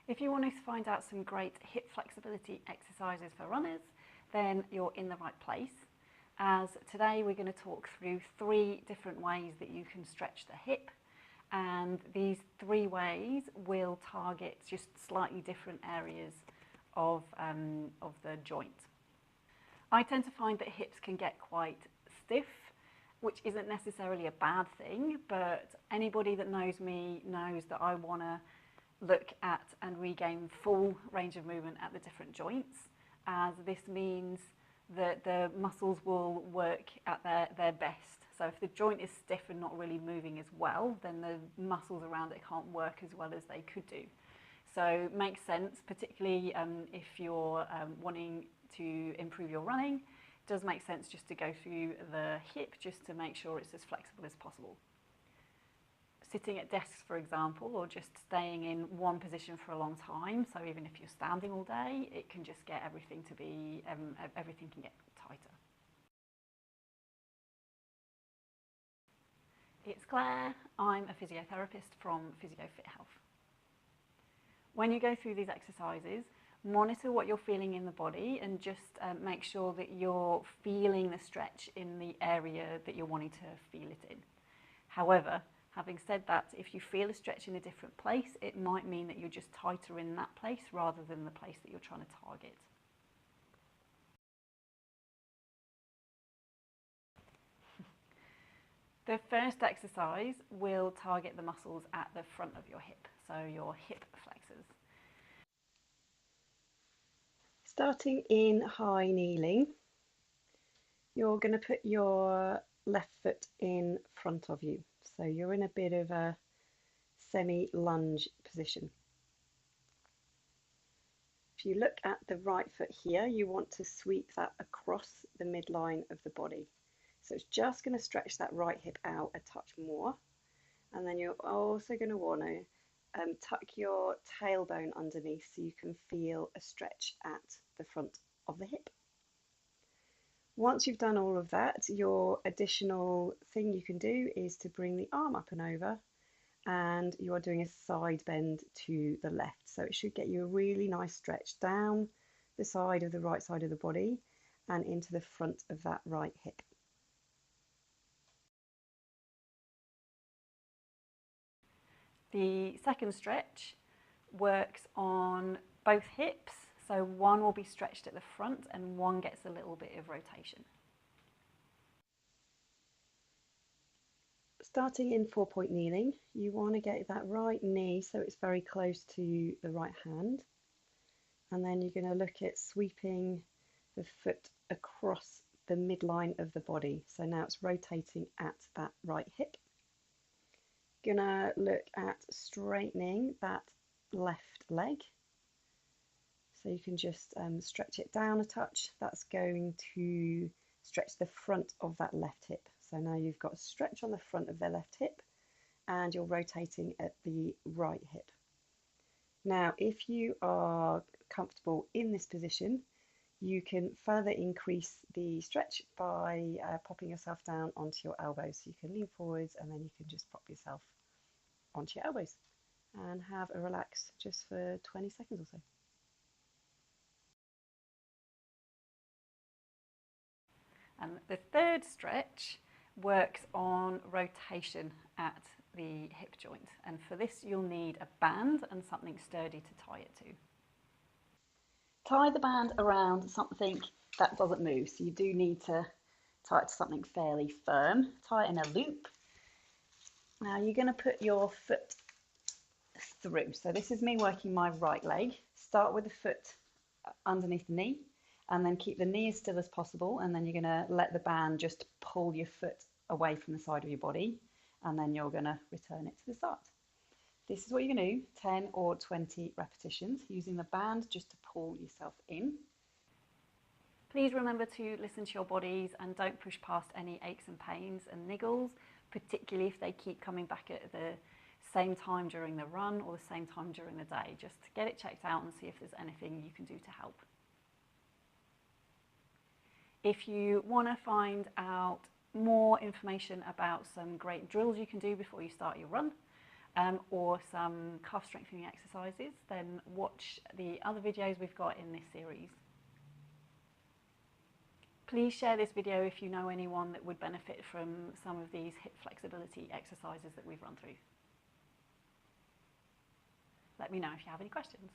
If you want to find out some great hip flexibility exercises for runners, then you're in the right place, as today we're going to talk through 3 different ways that you can stretch the hip, and these 3 ways will target just slightly different areas of the joint. I tend to find that hips can get quite stiff, which isn't necessarily a bad thing, but anybody that knows me knows that I want to look at and regain full range of movement at the different joints, as this means that the muscles will work at their best. So if the joint is stiff and not really moving as well, then the muscles around it can't work as well as they could do. So it makes sense, particularly if you're wanting to improve your running, it does make sense just to go through the hip just to make sure it's as flexible as possible. Sitting at desks, for example, or just staying in one position for a long time, so even if you're standing all day, it can just get everything to be, everything can get tighter. It's Claire, I'm a physiotherapist from Physiofit Health. When you go through these exercises, monitor what you're feeling in the body and just make sure that you're feeling the stretch in the area that you're wanting to feel it in. However, having said that, if you feel a stretch in a different place, it might mean that you're just tighter in that place rather than the place that you're trying to target. The first exercise will target the muscles at the front of your hip, so your hip flexors. Starting in high kneeling, you're going to put your left foot in front of you. So you're in a bit of a semi-lunge position. If you look at the right foot here, you want to sweep that across the midline of the body. So it's just going to stretch that right hip out a touch more. And then you're also going to want to tuck your tailbone underneath so you can feel a stretch at the front of the hip. Once you've done all of that, your additional thing you can do is to bring the arm up and over, and you are doing a side bend to the left. So it should get you a really nice stretch down the side of the right side of the body and into the front of that right hip. The second stretch works on both hips, so one will be stretched at the front and one gets a little bit of rotation. Starting in 4-point kneeling, you want to get that right knee so it's very close to the right hand, and then you're going to look at sweeping the foot across the midline of the body. So now it's rotating at that right hip. Gonna look at straightening that left leg, so you can just stretch it down a touch. That's going to stretch the front of that left hip. So now you've got a stretch on the front of the left hip and you're rotating at the right hip. Now if you are comfortable in this position, you can further increase the stretch by popping yourself down onto your elbows. So you can lean forwards and then you can just pop yourself onto your elbows and have a relax just for 20 seconds or so. And the third stretch works on rotation at the hip joint, and for this you'll need a band and something sturdy to tie it to. Tie the band around something that doesn't move, so you do need to tie it to something fairly firm. Tie it in a loop. Now you're going to put your foot through. So this is me working my right leg. Start with the foot underneath the knee and then keep the knee as still as possible, and then you're going to let the band just pull your foot away from the side of your body, and then you're going to return it to the start. This is what you're going to do, 10 or 20 repetitions, using the band just to pull yourself in. Please remember to listen to your bodies and don't push past any aches and pains and niggles, particularly if they keep coming back at the same time during the run or the same time during the day. Just get it checked out and see if there's anything you can do to help. If you want to find out more information about some great drills you can do before you start your run, or some calf strengthening exercises, then watch the other videos we've got in this series. Please share this video if you know anyone that would benefit from some of these hip flexibility exercises that we've run through. Let me know if you have any questions.